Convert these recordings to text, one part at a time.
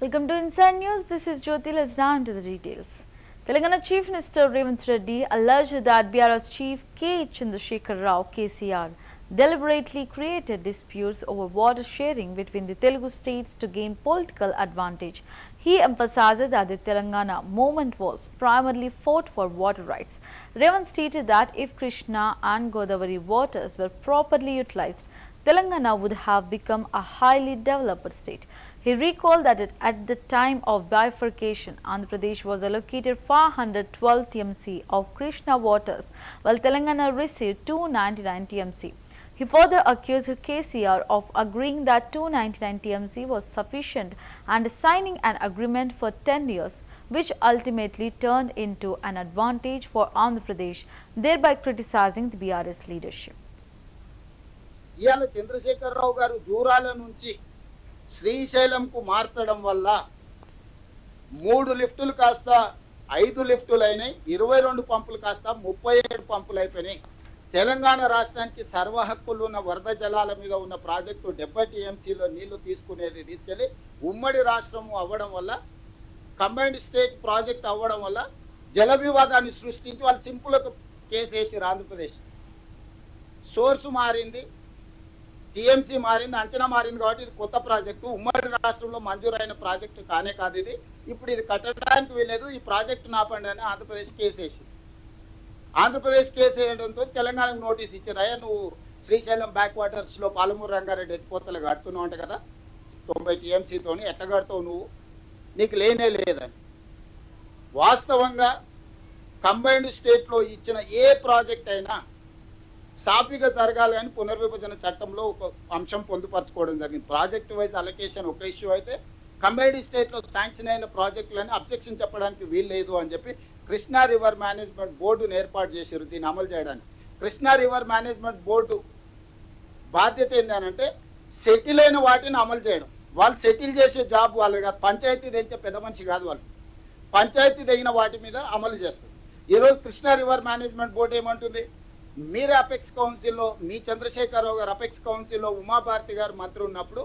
Welcome to Inside News. This is Jyoti. Let's dive into the details. Telangana Chief Minister Revanth Reddy alleged that BRS Chief K. Chandrasekhar Rao (KCR) deliberately created disputes over water sharing between the Telugu states to gain political advantage. He emphasized that the Telangana movement was primarily fought for water rights. Revanth stated that if Krishna and Godavari waters were properly utilized, Telangana would have become a highly developed state. He recalled that at the time of bifurcation, Andhra Pradesh was allocated 412 TMC of Krishna waters, while Telangana received 299 TMC. He further accused KCR of agreeing that 299 TMC was sufficient and signing an agreement for 10 years, which ultimately turned into an advantage for Andhra Pradesh, thereby criticizing the BRS leadership. ఇయాల చంద్రశేఖరరావు గారు దూరాల నుంచి శ్రీశైలంకు మార్చడం వల్ల 3 లిఫ్టులు కాస్త 5 లిఫ్టులు అయినాయి, 22 పంపులు కాస్త 37 పంపులు అయిపోయినాయి. తెలంగాణ రాష్ట్రానికి సర్వ హక్కులు ఉన్న వరద జలాల మీద ఉన్న ప్రాజెక్టు 70 టీఎంసీలో నీళ్లు తీసుకెళ్లి ఉమ్మడి రాష్ట్రము అవ్వడం వల్ల, కంబైన్డ్ స్టేట్ ప్రాజెక్ట్ అవ్వడం వల్ల జల వివాదాన్ని సృష్టించి వాళ్ళు సింపుల్ కేసు వేసారు. ఆంధ్రప్రదేశ్ సోర్సు మారింది, టీఎంసీ మారింది, అంచనా మారింది. కాబట్టి ఇది కొత్త ప్రాజెక్టు, ఉమ్మడి రాష్ట్రంలో మంజూరైన ప్రాజెక్టు కానే కాదు ఇది. ఇప్పుడు ఇది కట్టడానికి వీలేదు, ఈ ప్రాజెక్టు నాపండి అని ఆంధ్రప్రదేశ్ కేసు వేసింది. ఆంధ్రప్రదేశ్ కేసు వేయడంతో తెలంగాణకు నోటీస్ ఇచ్చారు. అయ్యా నువ్వు శ్రీశైలం బ్యాక్ వాటర్స్ లో పాలమూరు రంగారెడ్డి ఎత్తిపోతలు కడుతున్నావు అంట కదా, 90 టీఎంసీతోని ఎట్ట కడతావు నువ్వు, నీకు లేనే లేదని. వాస్తవంగా కంబైన్డ్ స్టేట్ లో ఇచ్చిన ఏ ప్రాజెక్ట్ అయినా సాఫీగా జరగాలి అని పునర్విభజన చట్టంలో ఒక అంశం పొందుపరచుకోవడం జరిగింది. ప్రాజెక్ట్ వైజ్ అలొకేషన్ ఒక ఇష్యూ అయితే, కంబైన్డ్ స్టేట్ లో శాంక్షన్ అయిన ప్రాజెక్టులని అబ్జెక్షన్ చెప్పడానికి వీలు లేదు అని చెప్పి కృష్ణా రివర్ మేనేజ్మెంట్ బోర్డును ఏర్పాటు చేశారు దీన్ని అమలు చేయడానికి. కృష్ణా రివర్ మేనేజ్మెంట్ బోర్డు బాధ్యత ఏంటంటే సెటిల్ అయిన వాటిని అమలు చేయడం. వాళ్ళు సెటిల్ చేసే జాబ్ వాళ్ళు కాదు, పంచాయతీ తెచ్చే పెద్ద మనిషి కాదు, వాళ్ళు పంచాయతీ తగిన వాటి మీద అమలు చేస్తారు. ఈరోజు కృష్ణా రివర్ మేనేజ్మెంట్ బోర్డు ఏమంటుంది, మీరు అపెక్స్ కౌన్సిల్లో, మీ చంద్రశేఖరరావు గారు అపెక్స్ కౌన్సిల్లో ఉమాభారతి గారు మంత్రి ఉన్నప్పుడు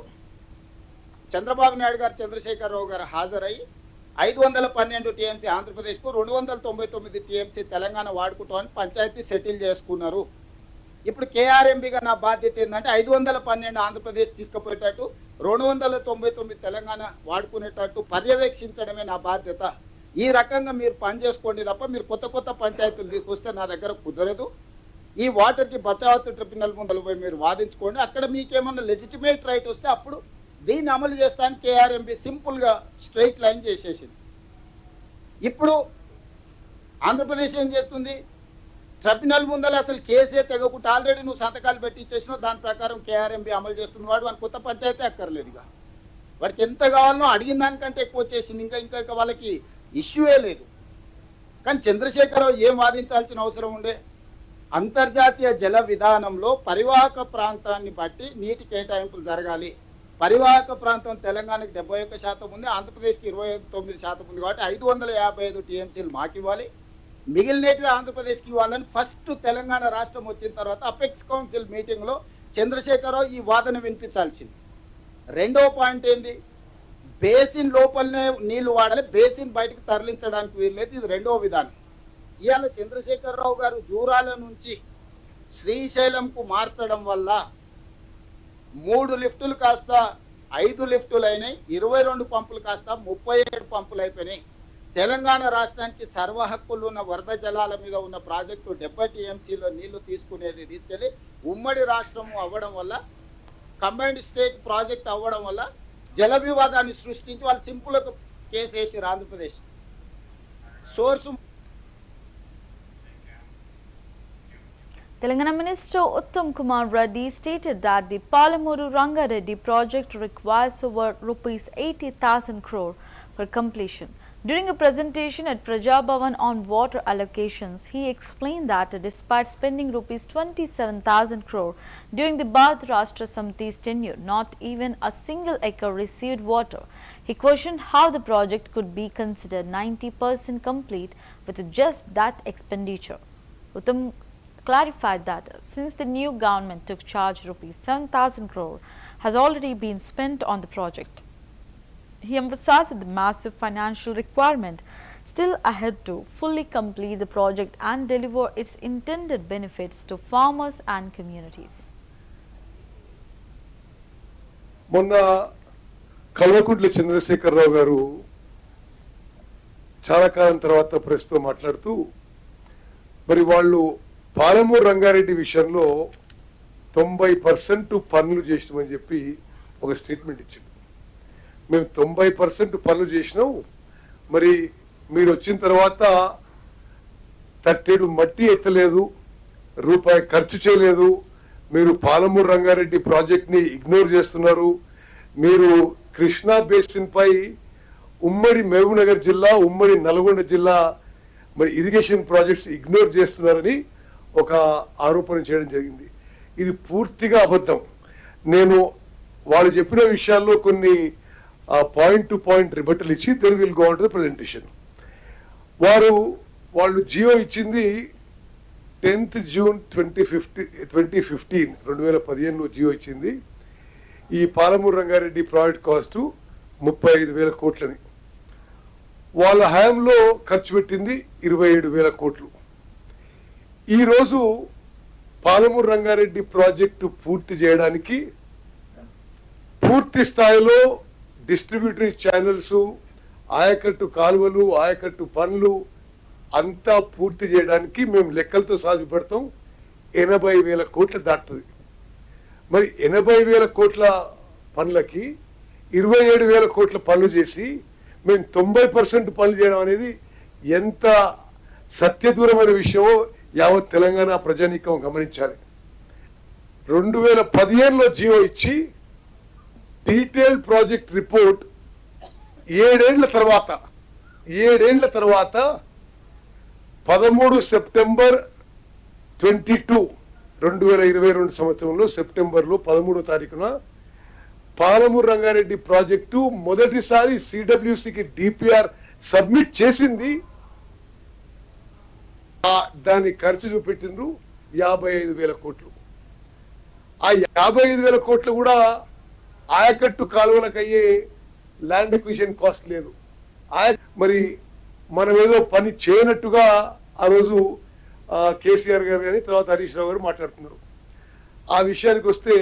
చంద్రబాబు నాయుడు గారు చంద్రశేఖరరావు గారు హాజరై 512 టీఎంసీ ఆంధ్రప్రదేశ్కు, 299 టీఎంసీ తెలంగాణ వాడుకుంటామని పంచాయతీ సెటిల్ చేసుకున్నారు. ఇప్పుడు కేఆర్ఎంబిగా నా బాధ్యత ఏంటంటే 512 ఆంధ్రప్రదేశ్ తీసుకుపోయేటట్టు, 299 తెలంగాణ వాడుకునేటట్టు పర్యవేక్షించడమే నా బాధ్యత. ఈ రకంగా మీరు పని చేసుకోండి తప్ప మీరు కొత్త పంచాయతీలు తీసుకొస్తే నా దగ్గర కుదరదు. ఈ వాటర్కి బచావత్ ట్రిబ్యునల్ ముందు పోయి మీరు వాదించుకోండి, అక్కడ మీకేమన్నా లెజిటిమేట్ రైట్ వస్తే అప్పుడు దీన్ని అమలు చేస్తానికి కేఆర్ఎంబి సింపుల్గా స్ట్రైట్ లైన్ చేసేసింది. ఇప్పుడు ఆంధ్రప్రదేశ్ ఏం చేస్తుంది, ట్రిబ్యునల్ ముందర అసలు కేసే తెగకుండా ఆల్రెడీ నువ్వు సంతకాలు పెట్టి ఇచ్చేసినావు, దాని ప్రకారం కేఆర్ఎంబి అమలు చేస్తున్న వాడు వాడికి కొత్త పంచాయతీ అక్కర్లేదుగా, వాడికి ఎంత కావాలనో అడిగిన దానికంటే ఎక్కువ వచ్చేసింది. ఇంకా వాళ్ళకి ఇష్యూయే లేదు. కానీ చంద్రశేఖరరావు ఏం వాదించాల్సిన అవసరం ఉండే, అంతర్జాతీయ జల విధానంలో పరివాహక ప్రాంతాన్ని బట్టి నీటి కేటాయింపులు జరగాలి. పరివాహక ప్రాంతం తెలంగాణకి 71% ఉంది, ఆంధ్రప్రదేశ్కి 29% ఉంది. కాబట్టి 555 టీఎంసీలు మాకు ఇవ్వాలి, మిగిలినవి ఆంధ్రప్రదేశ్కి ఇవ్వాలని ఫస్ట్ తెలంగాణ రాష్ట్రం వచ్చిన తర్వాత అపెక్స్ కౌన్సిల్ మీటింగ్లో చంద్రశేఖరరావు ఈ వాదన వినిపించాల్సింది. రెండో పాయింట్ ఏంది, బేసిన్ లోపలనే నీళ్లు వాడాలి, బేసిన్ బయటకు తరలించడానికి వీల్లేదు. ఇది రెండో విధానం. ఇవాళ చంద్రశేఖరరావు గారు దూరాల నుంచి శ్రీశైలంకు మార్చడం వల్ల 3 లిఫ్టులు కాస్త 5 లిఫ్టులు అయినాయి, 22 పంపులు కాస్త 37 పంపులు అయిపోయినాయి. తెలంగాణ రాష్ట్రానికి సర్వ హక్కులు ఉన్న వరద జలాల మీద ఉన్న ప్రాజెక్టు 70 టీఎంసీలో నీళ్లు తీసుకెళ్లి ఉమ్మడి రాష్ట్రము అవ్వడం వల్ల, కంబైన్డ్ స్టేట్ ప్రాజెక్ట్ అవ్వడం వల్ల జల వివాదాన్ని సృష్టించి వాళ్ళు సింపుల్ కేసు వేసారు. Andhra Pradesh source Telangana Minister Uttam Kumar Reddy stated that the Palamuru Rangareddy project requires over rupees 80,000 crore for completion. During a presentation at Praja Bhavan on water allocations, he explained that despite spending rupees 27,000 crore during the Bharat Rashtra Samiti's tenure, not even a single acre received water. He questioned how the project could be considered 90% complete with just that expenditure. Uttam clarified that since the new government took charge, rupees 7,000 crore has already been spent on the project. He emphasized the massive financial requirement still ahead to fully complete the project and deliver its intended benefits to farmers and communities. మొన్న కల్వకుంట్ల చంద్రశేఖరరావు గారు చాలా కాలం తర్వాత ప్రెస్తో మాట్లాడుతూ మరి వాళ్ళు పాలమూరు రంగారెడ్డి విషయంలో 90% పనులు చేసినామని చెప్పి ఒక స్టేట్మెంట్ ఇచ్చింది. మేము 90% పనులు చేసినాం, మరి మీరు వచ్చిన తర్వాత తట్టేడు మట్టి ఎత్తలేదు, రూపాయి ఖర్చు చేయలేదు, మీరు పాలమూరు రంగారెడ్డి ప్రాజెక్ట్ ని ఇగ్నోర్ చేస్తున్నారు, మీరు కృష్ణా బేసిన్ పై ఉమ్మడి మహబూబ్నగర్ జిల్లా, ఉమ్మడి నల్గొండ జిల్లా మరి ఇరిగేషన్ ప్రాజెక్ట్స్ ఇగ్నోర్ చేస్తున్నారని ఒక ఆరోపణ చేయడం జరిగింది. ఇది పూర్తిగా అబద్ధం. నేను వాళ్ళు చెప్పిన విషయాల్లో కొన్ని పాయింట్ టు పాయింట్ రిబట్టలు ఇచ్చి then will go on to the presentation. వాళ్ళు జియో ఇచ్చింది 10th June 2015 జియో ఇచ్చింది. ఈ పాలమూరు రంగారెడ్డి ప్రాజెక్ట్ కాస్ట్ 35,000 కోట్లని. వాళ్ళ హయాంలో ఖర్చు పెట్టింది 27,000 కోట్లు. ఈరోజు పాలమూరు రంగారెడ్డి ప్రాజెక్టు పూర్తి చేయడానికి పూర్తి స్థాయిలో డిస్ట్రిబ్యూటరీ ఛానల్స్, ఆయకట్టు కాలువలు, ఆయకట్టు పనులు అంతా పూర్తి చేయడానికి మేము లెక్కలతో సాగు పెడతాం 80,000 కోట్లు దాటుతుంది. మరి 80,000 కోట్ల పనులకి 27,000 కోట్ల పనులు చేసి మేము 90% పనులు చేయడం అనేది ఎంత సత్యదూరమైన విషయమో యావత్ తెలంగాణ ప్రజానీకం గమనించాలి. 2015లో జియో ఇచ్చి డీటెయిల్ ప్రాజెక్ట్ రిపోర్ట్ 7 ఏళ్ల తర్వాత 13 సెప్టెంబర్ 2022 సంవత్సరంలో సెప్టెంబర్లో 13వ తారీఖున పాలమూరు రంగారెడ్డి ప్రాజెక్టు మొదటిసారి సిడబ్ల్యూసికి డిపిఆర్ సబ్మిట్ చేసింది. దాని ఖర్చు చూపెట్టిండ్రు 55,000 కోట్లు. ఆ 55,000 కోట్లు కూడా ఆయకట్టు కాలువలకు అయ్యే ల్యాండ్ ఎక్విజిషన్ కాస్ట్ లేదు. మరి మనం ఏదో పని చేయనట్టుగా ఆ రోజు కేసీఆర్ గారు కానీ తర్వాత హరీష్ రావు గారు మాట్లాడుతున్నారు. ఆ విషయానికి వస్తే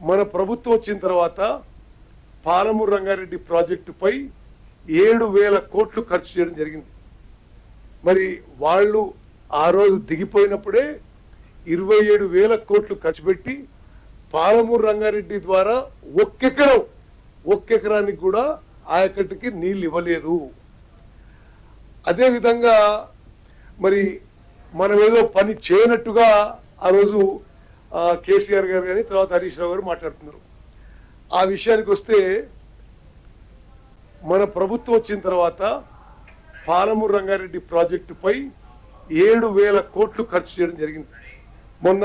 మన ప్రభుత్వం వచ్చిన తర్వాత పాలమూరు రంగారెడ్డి ప్రాజెక్టుపై 7,000 కోట్లు ఖర్చు చేయడం జరిగింది. మరి వాళ్ళు ఆ రోజు దిగిపోయినప్పుడే 27,000 కోట్లు ఖర్చు పెట్టి పాలమూరు రంగారెడ్డి ద్వారా ఒక్కెకరానికి కూడా ఆయకట్టుకి నీళ్ళు ఇవ్వలేదు. అదేవిధంగా మరి మనం ఏదో పని చేయనట్టుగా ఆ రోజు కేసీఆర్ గారు కానీ తర్వాత హరీష్ రావు గారు మాట్లాడుతున్నారు. ఆ విషయానికి వస్తే మన ప్రభుత్వం వచ్చిన తర్వాత పాలమూరు రంగారెడ్డి ప్రాజెక్టుపై 7,000 కోట్లు ఖర్చు చేయడం జరిగింది. మొన్న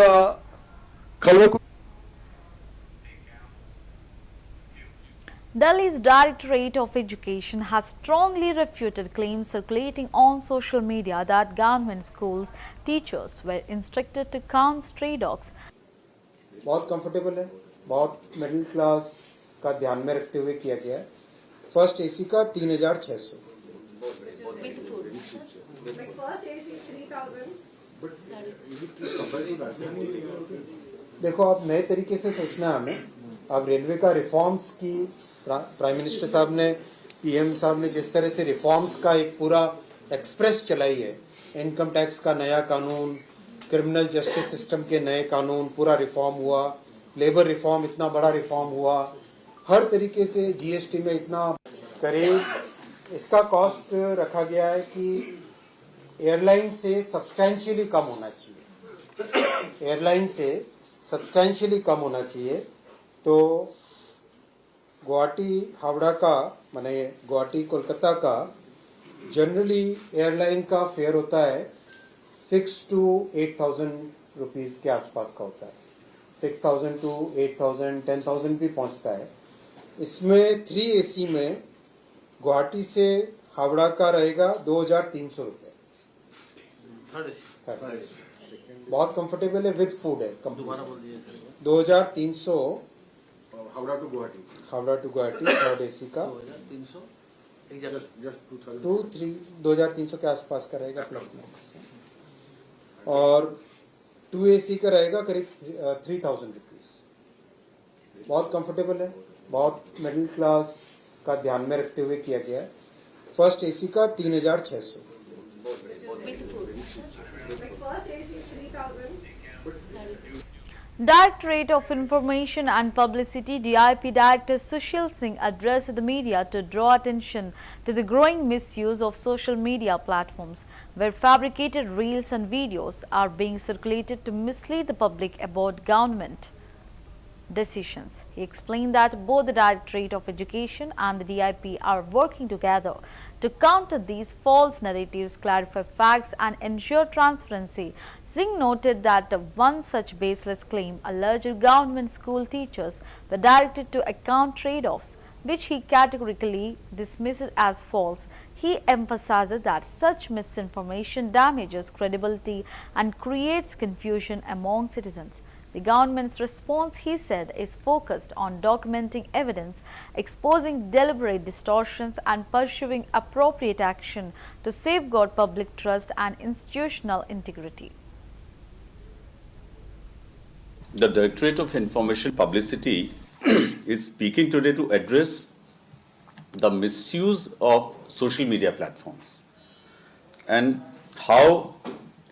Delhi's Directorate of Education has strongly refuted claims circulating on social media that government schools teachers were instructed to count stray dogs. बहुत कंफर्टेबल है, बहुत मिडिल क्लास का ध्यान में रखते हुए किया गया है. फर्स्ट एसी का 3,600. देखो अब नए तरीके से सोचना है हमें. अब रेलवे का रिफॉर्म्स की प्राइम मिनिस्टर साहब ने, पीएम साहब ने जिस तरह से रिफॉर्म्स का एक पूरा एक्सप्रेस चलाई है, इनकम टैक्स का नया कानून, क्रिमिनल जस्टिस सिस्टम के नए कानून, पूरा रिफॉर्म हुआ, लेबर रिफॉर्म इतना बड़ा रिफॉर्म हुआ, हर तरीके से जीएसटी में इतना करीब इसका कॉस्ट रखा गया है कि एयरलाइन से सब्सटैंशियली कम होना चाहिए. एयरलाइन से सब्सटैंशियली कम होना चाहिए. तो गुवाहाटी हावड़ा का माने गुवाहाटी कोलकाता का जनरली एयरलाइन का फेयर होता है 6,000 to 8,000 रुपीस के आसपास का होता है. 6,000 to 8,000, 10,000 भी पहुंचता है. इसमें 3 AC में गुवाहाटी से हावड़ा का रहेगा 2,300 रुपये. बहुत कंफर्टेबल है, विद फूड है. 2,300 Howrah to Guwahati Howrah to Guwahati third AC का 2300 जस्ट 2000 2300 के आसपास का रहेगा प्लस माइनस, और 2 AC का रहेगा करीब 3000 रुपीज़। बहुत कंफर्टेबल है, बहुत मिडिल क्लास का ध्यान में रखते हुए किया गया है। फर्स्ट AC का 3600। Directorate of Information and Publicity DIP Director Sushil Singh addressed the media to draw attention to the growing misuse of social media platforms, where fabricated reels and videos are being circulated to mislead the public about government decisions. He explained that both the Directorate of Education and the DIP are working together to counter these false narratives, clarify facts and ensure transparency. Singh noted that one such baseless claim alleged government school teachers were directed to account trade-offs, which he categorically dismissed as false. He emphasized that such misinformation damages credibility and creates confusion among citizens. The government's response, he said, is focused on documenting evidence, exposing deliberate distortions and pursuing appropriate action to safeguard public trust and institutional integrity. The Directorate of Information Publicity is speaking today to address the misuse of social media platforms and how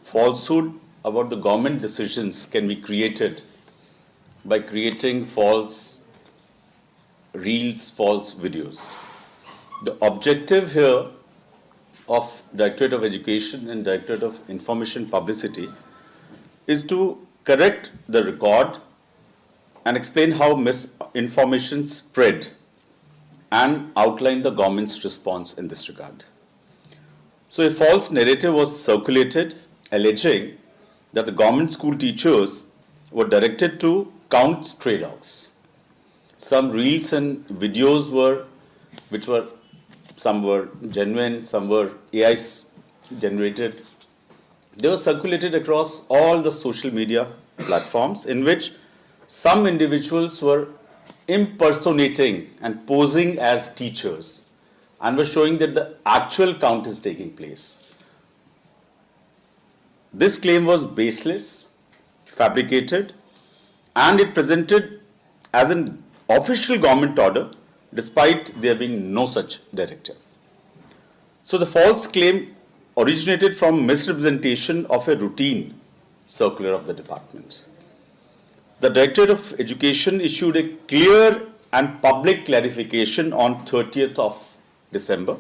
falsehood about the government decisions can be created by creating false reels, false videos. The objective here of Directorate of Education and Directorate of Information Publicity is to correct the record and explain how misinformation spread and outline the government's response in this regard. So a false narrative was circulated alleging that the government school teachers were directed to count stray dogs. Some reels and videos some were genuine, some were AI generated. They were circulated across all the social media platforms in which some individuals were impersonating and posing as teachers and were showing that the actual count is taking place. This claim was baseless, fabricated, and it presented as an official government order despite there being no such directive. So the false claim originated from misrepresentation of a routine circular of the department. The Directorate of Education issued a clear and public clarification on 30th of December,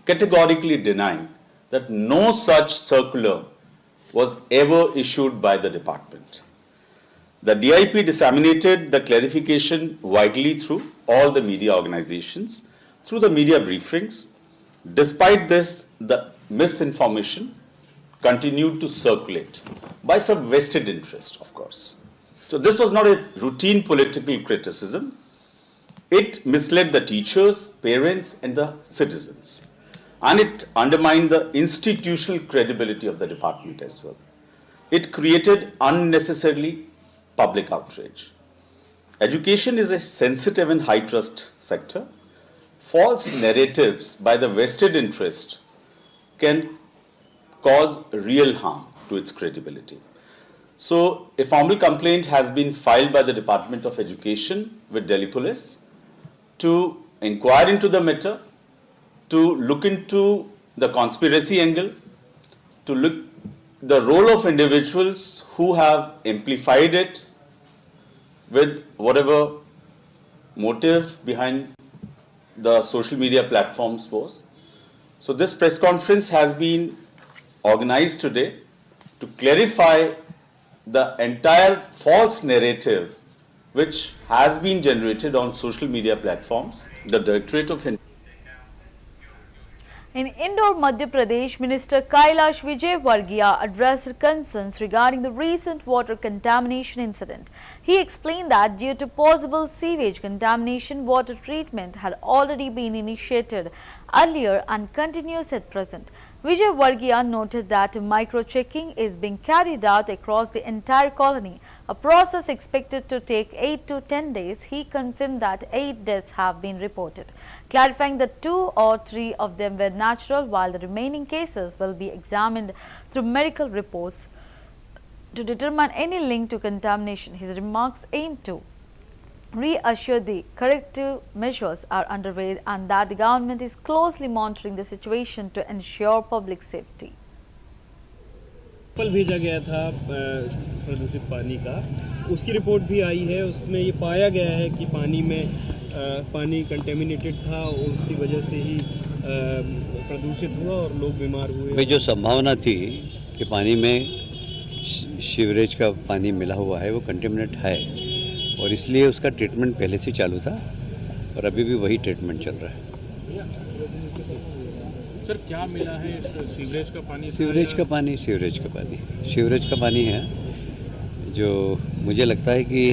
categorically denying that no such circular was ever issued by the department. The DIP disseminated the clarification widely through all the media organizations, through the media briefings. Despite this, the misinformation continued to circulate by some vested interest, of course. So this was not a routine political criticism. It misled the teachers, parents, and the citizens. And it undermined the institutional credibility of the department as well. It created unnecessarily public outrage. Education is a sensitive and high trust sector. False narratives by the vested interest can cause real harm to its credibility. So a formal complaint has been filed by the Department of Education with Delhi Police to inquire into the matter, to look into the conspiracy angle, to look the role of individuals who have amplified it with whatever motive behind the social media platforms was. So this press conference has been organized today to clarify the entire false narrative which has been generated on social media platforms. The Directorate of In Indore, Madhya Pradesh, Minister Kailash Vijaywargiya addressed concerns regarding the recent water contamination incident. He explained that due to possible sewage contamination, water treatment had already been initiated earlier and continues at present. Vijaywargiya noted that micro-checking is being carried out across the entire colony a process expected to take 8 to 10 days. He confirmed that 8 deaths have been reported, clarifying that 2 or 3 of them were natural, while the remaining cases will be examined through medical reports to determine any link to contamination. His remarks aim to reassure the corrective measures are underway and that the government is closely monitoring the situation to ensure public safety. कल भेजा गया था प्रदूषित पानी का, उसकी report भी आई है। उसमें ये पाया गया है कि पानी में पानी कंटेमिनेटेड था और उसकी वजह से ही प्रदूषित हुआ और लोग बीमार हुए। जो संभावना थी कि पानी में सीवरेज का पानी मिला हुआ है वो कंटेमिनेट है और इसलिए उसका ट्रीटमेंट पहले से चालू था और अभी भी वही ट्रीटमेंट चल रहा है। सर क्या मिला है? सीवरेज का पानी सीवरेज का पानी है। जो मुझे लगता है कि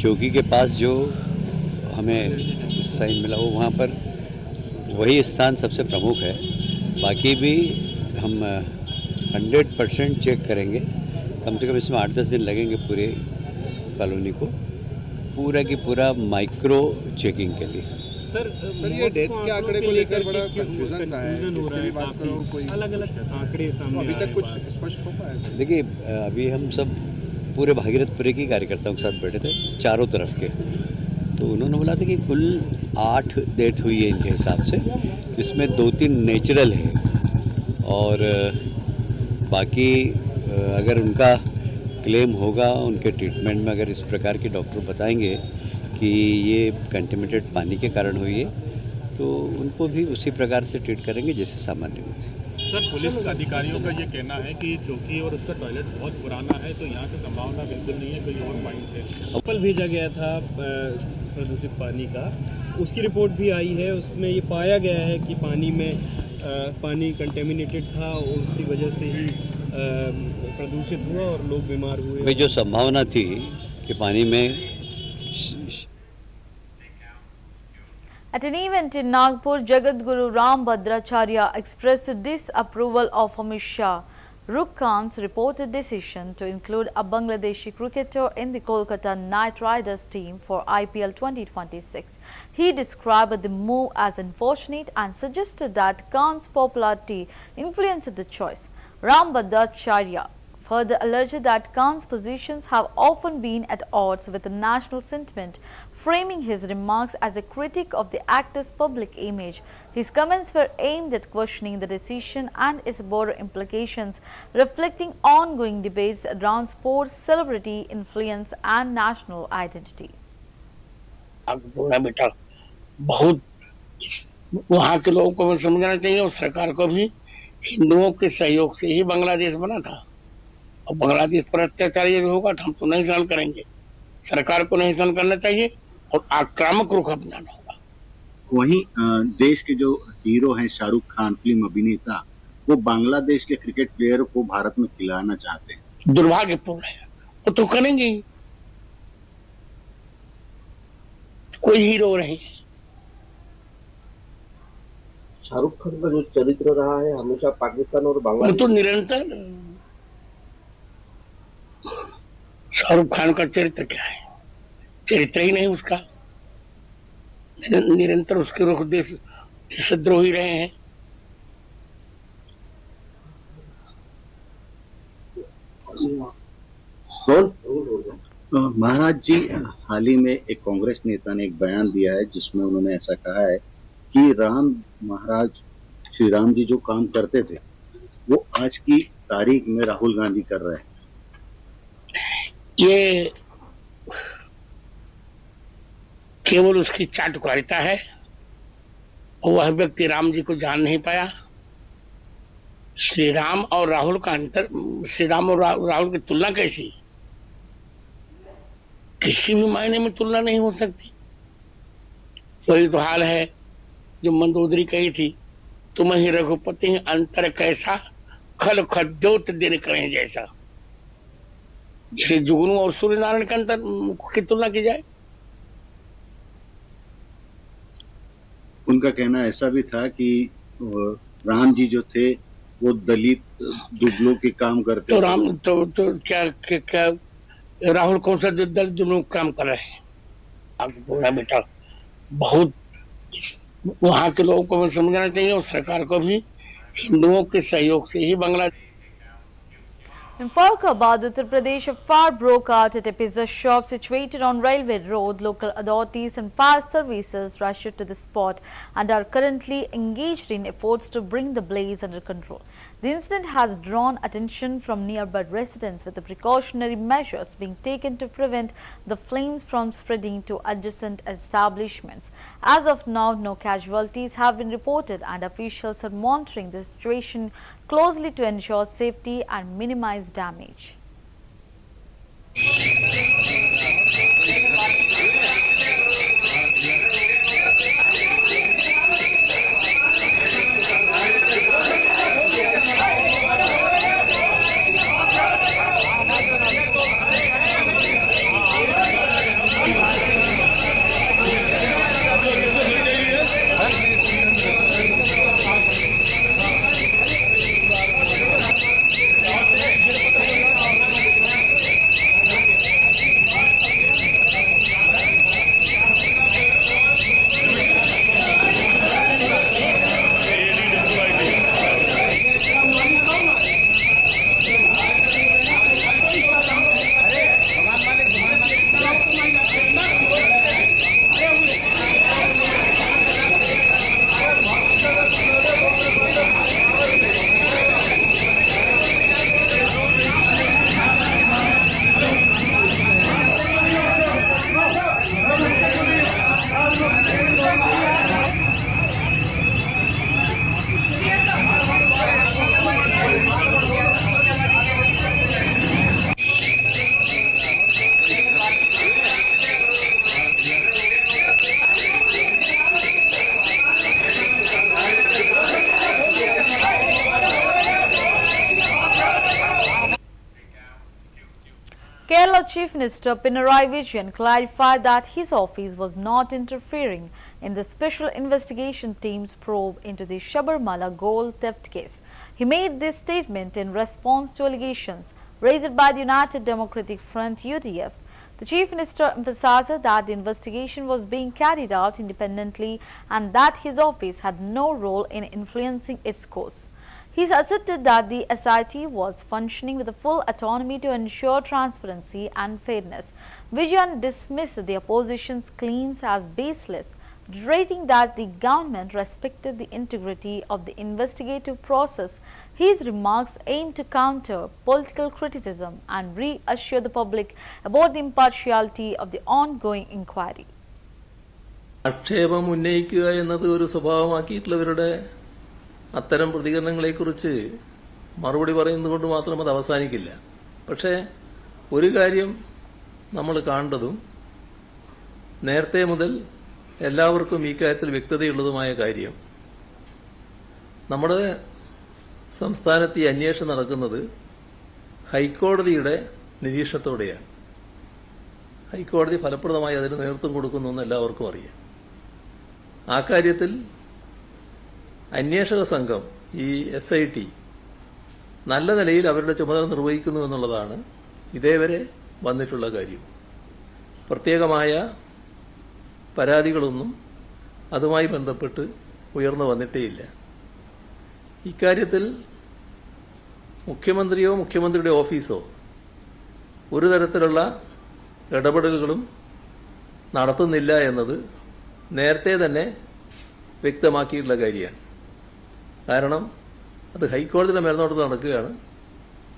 चौकी के पास जो हमें साइन मिला वो वहाँ पर वही स्थान सबसे प्रमुख है। बाकी भी हम 100% चेक करेंगे। कम से कम इसमें 8-10 दिन लगेंगे पूरे कॉलोनी को पूरा की पूरा माइक्रो चेकिंग के लिए। सर ये डेथ के आंकड़े को लेकर बड़ा कंफ्यूजन सा है, किससे भी बात करो कोई अलग-अलग आंकड़े सामने अभी तक कुछ स्पष्ट हो पाया? देखिए अभी हम सब पूरे भागीरथपुरी के कार्यकर्ताओं के साथ बैठे थे चारों तरफ के, तो उन्होंने बोला था कि कुल 8 डेथ हुई है इनके हिसाब से, जिसमें 2-3 नेचुरल है और बाकी अगर उनका क्लेम होगा उनके ट्रीटमेंट में अगर इस प्रकार के डॉक्टर बताएंगे कि ये कंटेमिनेटेड पानी के कारण हुई है तो उनको भी उसी प्रकार से ट्रीट करेंगे जैसे सामान्य होते हैं। सर पुलिस अधिकारियों का ये कहना है कि चौकी और उसका टॉयलेट बहुत पुराना है तो यहाँ से संभावना बिल्कुल नहीं है, कोई और पॉइंट है। कल भेजा गया था प्रदूषित पानी का, उसकी रिपोर्ट भी आई है। उसमें ये पाया गया है कि पानी में पानी कंटेमिनेटेड था और उसकी वजह से ही प्रदूषित हुआ और लोग बीमार हुए। जो संभावना थी कि पानी में At an event in Nagpur, Jagat Guru Ram Bhadracharya expressed disapproval of Amit Shah Rukh Khan's reported decision to include a Bangladeshi cricketer in the Kolkata Knight Riders team for IPL 2026. He described the move as unfortunate and suggested that Khan's popularity influenced the choice. Ram Bhadracharya further alleged that Khan's positions have often been at odds with the national sentiment, framing his remarks as a critic of the actor's public image. His comments were aimed at questioning the decision and its broader implications, reflecting ongoing debates around sports, celebrity influence and national identity. बेटा बहुत वहाँ के लोगों को समझना चाहिए और सरकार को भी हिंदुओं के सहयोग से ही बांग्लादेश बना था और बांग्लादेश पर अत्याचार यदि होगा तो हम तो नहीं सहन करेंगे। सरकार को नहीं सहन करना चाहिए और आक्रामक रुख अपनाना होगा। वहीं देश के जो हीरो हैं शाहरुख खान फिल्म अभिनेता, वो बांग्लादेश के क्रिकेट प्लेयर को भारत में खिलाना चाहते हैं। दुर्भाग्यपूर्ण है, वो तो करेंगे ही। कोई हीरो नहीं। शाहरुख खान का जो चरित्र रहा है हमेशा पाकिस्तान और बांग्लादेश, वो तो निरंतर शाहरुख खान का चरित्र क्या है? चरित्र ही नहीं उसका। निरंतर उसके रुख देशद्रोही रहे हैं। महाराज जी, हाल ही में एक कांग्रेस नेता ने एक बयान दिया है जिसमें उन्होंने ऐसा कहा है कि श्री राम जी जो काम करते थे वो आज की तारीख में राहुल गांधी कर रहे हैं। ये केवल उसकी चाटुकारिता है और वह व्यक्ति राम जी को जान नहीं पाया। श्री राम और राहुल का अंतर, श्री राम और राहुल की तुलना कैसी? किसी भी मायने में तुलना नहीं हो सकती। वही तो हाल है जो मंदोदरी कही थी, तुम ही रघुपति अंतर कैसा, खल खद्योत दिन करें जैसा। जिसे जुगनू और सूर्य नारायण के अंतर की तुलना की जाए। उनका कहना ऐसा भी था कि राम जी जो थे वो दलित दुबलों के काम करते तो राम तो क्या राहुल कौशल दल जो लोग काम कर रहे हैं, आपको बोला बेटा, बहुत वहाँ के लोगों को भी समझना चाहिए और सरकार को भी, हिंदुओं के सहयोग से ही Bangladesh. In Farrukhabad, Uttar Pradesh, a fire broke out at a pizza shop situated on Railway Road. Local authorities and fire services rushed to the spot and are currently engaged in efforts to bring the blaze under control. The incident has drawn attention from nearby residents, with the precautionary measures being taken to prevent the flames from spreading to adjacent establishments. As of now, no casualties have been reported, and officials are monitoring the situation closely to ensure safety and minimize damage. Kerala Chief Minister Pinarayi Vijayan clarified that his office was not interfering in the Special Investigation Team's probe into the Sabarimala gold theft case. He made this statement in response to allegations raised by the United Democratic Front (UDF). The Chief Minister emphasized that the investigation was being carried out independently and that his office had no role in influencing its course. He asserted that the SIT was functioning with full autonomy to ensure transparency and fairness. Vijayan dismissed the opposition's claims as baseless, reiterating that the government respected the integrity of the investigative process. His remarks aim to counter political criticism and reassure the public about the impartiality of the ongoing inquiry. ആക്ഷേപം ഉന്നയിക്കുക എന്നത് ഒരു സ്വഭാവമാക്കിയിട്ടുള്ളവരുടെ അത്തരം പ്രതികരണങ്ങളെക്കുറിച്ച് മറുപടി പറയുന്നതുകൊണ്ട് മാത്രം അത് അവസാനിക്കില്ല. പക്ഷേ ഒരു കാര്യം നമ്മൾ കാണേണ്ടതും നേരത്തെ മുതൽ എല്ലാവർക്കും ഈ കാര്യത്തിൽ വ്യക്തതയുള്ളതുമായ കാര്യം, നമ്മുടെ സംസ്ഥാനത്ത് ഈ അന്വേഷണം നടക്കുന്നത് ഹൈക്കോടതിയുടെ നിരീക്ഷണത്തോടെയാണ്. ഹൈക്കോടതി ഫലപ്രദമായി അതിന് നേതൃത്വം കൊടുക്കുന്നു എന്ന് എല്ലാവർക്കും അറിയാം. ആ കാര്യത്തിൽ അന്വേഷക സംഘം, ഈ SIT, നല്ല നിലയിൽ അവരുടെ ചുമതല നിർവഹിക്കുന്നു എന്നുള്ളതാണ് ഇതേവരെ വന്നിട്ടുള്ള കാര്യം. പ്രത്യേകമായ പരാതികളൊന്നും അതുമായി ബന്ധപ്പെട്ട് ഉയർന്നു വന്നിട്ടേയില്ല. ഇക്കാര്യത്തിൽ മുഖ്യമന്ത്രിയോ മുഖ്യമന്ത്രിയുടെ ഓഫീസോ ഒരു തരത്തിലുള്ള ഇടപെടലുകളും നടത്തുന്നില്ല എന്നത് നേരത്തെ തന്നെ വ്യക്തമാക്കിയിട്ടുള്ള കാര്യമാണ്. കാരണം അത് ഹൈക്കോടതിയുടെ മേൽനോട്ടത്തിൽ നടക്കുകയാണ്.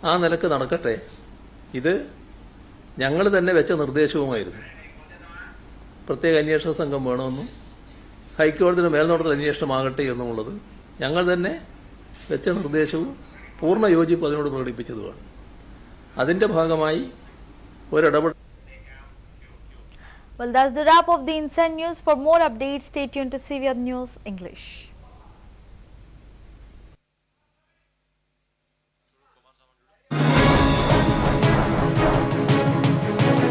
ആ നിലക്ക് നടക്കട്ടെ. ഇത് ഞങ്ങൾ തന്നെ വെച്ച നിർദ്ദേശവുമായിരുന്നു. പ്രത്യേക അന്വേഷണ സംഘം വേണമെന്നും ഹൈക്കോടതിയുടെ മേൽനോട്ടത്തിൽ അന്വേഷണമാകട്ടെ എന്നുള്ളത് ഞങ്ങൾ തന്നെ വെച്ച നിർദ്ദേശവും പൂർണ്ണ യോജിപ്പ് അതിനോട് പ്രകടിപ്പിച്ചതുമാണ്. അതിന്റെ ഭാഗമായി ഒരിടപെടൽ. Well, that's the wrap of the Inside News. For more updates, stay tuned to CVR News English.